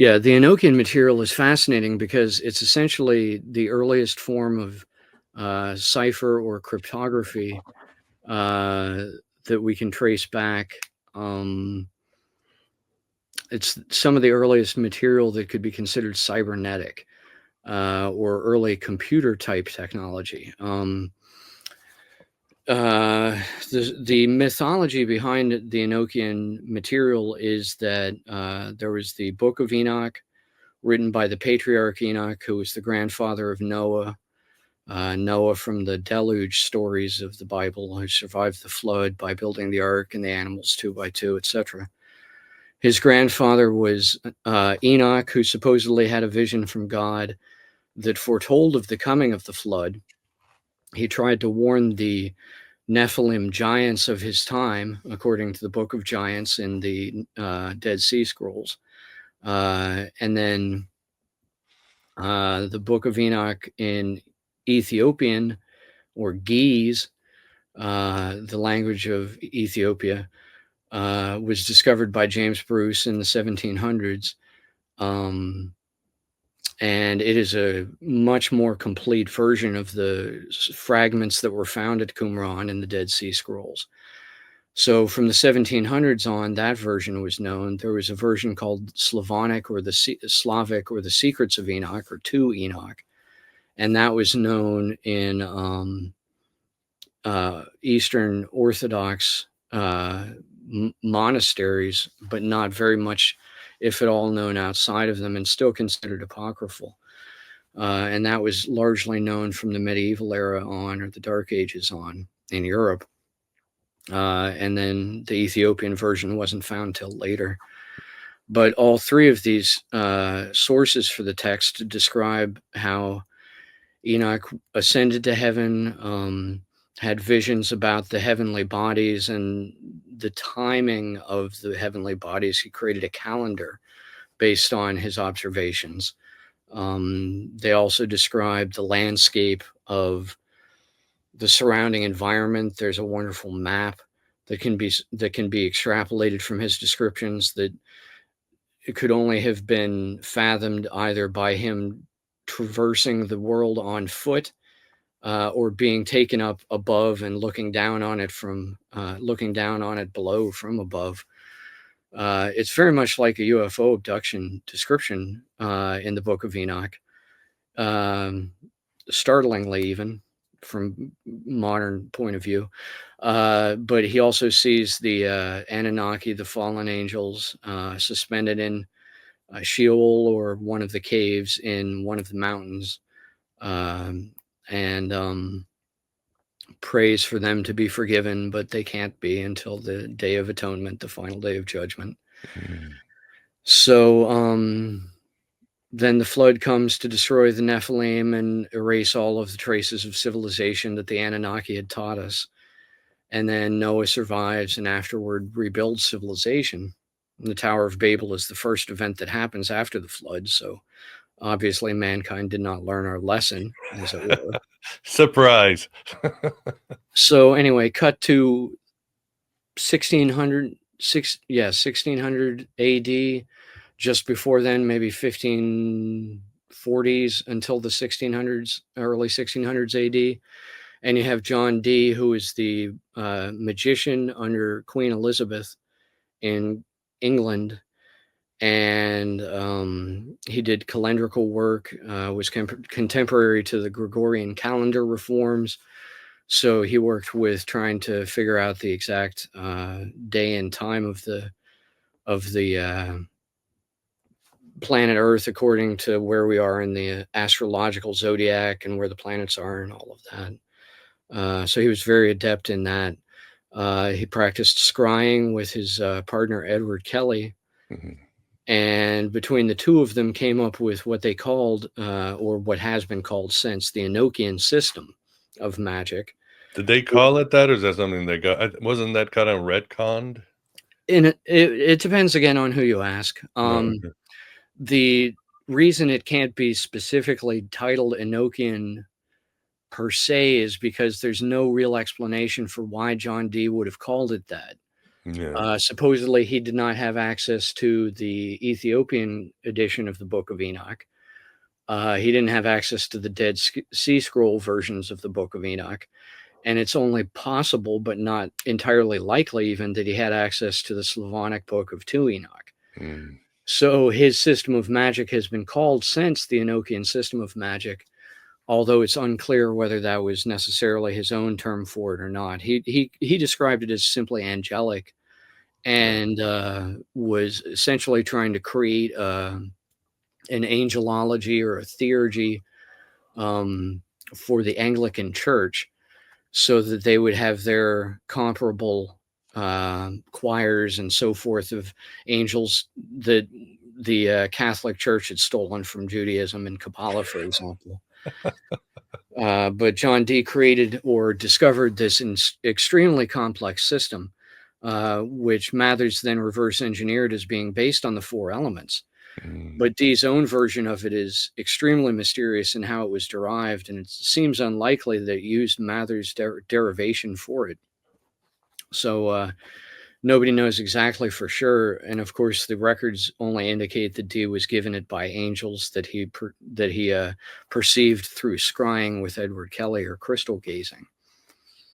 Yeah, the Enochian material is fascinating because it's essentially the earliest form of cipher or cryptography uh, that we can trace back. Um, it's some of the earliest material that could be considered cybernetic or early computer type technology. Uh, the mythology behind the Enochian material is that there was the Book of Enoch, written by the patriarch Enoch, who was the grandfather of Noah. Noah from the deluge stories of the Bible, who survived the flood by building the ark and the animals two by two, etc. His grandfather was Enoch, who supposedly had a vision from God that foretold of the coming of the flood. He tried to warn the Nephilim giants of his time, according to the Book of Giants in the Dead Sea Scrolls. And then the Book of Enoch in Ethiopian or Ge'ez, the language of Ethiopia, was discovered by James Bruce in the 1700s. And it is a much more complete version of the fragments that were found at Qumran in the Dead Sea Scrolls. So from the 1700s on, that version was known. There was a version called Slavonic or the Slavic or the Secrets of Enoch or To Enoch, and that was known in Eastern Orthodox monasteries, but not very much, if at all, known outside of them, and still considered apocryphal. And that was largely known from the medieval era on, or the Dark Ages on, in Europe. And then the Ethiopian version wasn't found till later. But all three of these sources for the text describe how Enoch ascended to heaven, had visions about the heavenly bodies and the timing of the heavenly bodies. He created a calendar based on his observations. They also describe the landscape of the surrounding environment. There's a wonderful map that can be extrapolated from his descriptions, that it could only have been fathomed either by him traversing the world on foot or being taken up above and looking down on it below from above. It's very much like a UFO abduction description in the Book of Enoch, startlingly even from modern point of view. But he also sees the Anunnaki, the fallen angels, suspended in Sheol or one of the caves in one of the mountains, and prays for them to be forgiven, but they can't be until the Day of Atonement, the final day of judgment. So then the flood comes to destroy the Nephilim and erase all of the traces of civilization that the Anunnaki had taught us. And then Noah survives and afterward rebuilds civilization. And the Tower of Babel is the first event that happens after the flood. So obviously mankind did not learn our lesson, as it were. Surprise. So anyway, cut to 1600 AD. Just before then, maybe 1540s until the 1600s, early 1600s AD. And you have John Dee, who is the magician under Queen Elizabeth in England. And he did calendrical work, was contemporary to the Gregorian calendar reforms. So he worked with trying to figure out the exact day and time of the planet Earth according to where we are in the astrological zodiac and where the planets are and all of that. So he was very adept in that. He practiced scrying with his partner Edward Kelly. And between the two of them came up with what they called, or what has been called since, the Enochian system of magic. Did they call it that, or is that something they got? Wasn't that kind of retconned? It depends again on who you ask. The reason it can't be specifically titled Enochian per se is because there's no real explanation for why John Dee would have called it that. Yeah. Supposedly, he did not have access to the Ethiopian edition of the Book of Enoch. He didn't have access to the Sea Scroll versions of the Book of Enoch. And it's only possible, but not entirely likely even, that he had access to the Slavonic Book of 2 Enoch. Mm. So his system of magic has been called since the Enochian system of magic, although it's unclear whether that was necessarily his own term for it or not. He described it as simply angelic, Right. and was essentially trying to create an angelology or a theurgy, um, for the Anglican Church, so that they would have their comparable choirs and so forth of angels that the Catholic Church had stolen from Judaism and Kabbalah, for example. But John Dee created or discovered this extremely complex system, which Mathers then reverse engineered as being based on the 4 elements. Mm. But Dee's own version of it is extremely mysterious in how it was derived, and it seems unlikely that it used Mather's derivation for it. So nobody knows exactly for sure, and of course, the records only indicate that Dee was given it by angels that he perceived through scrying with Edward Kelly or crystal gazing.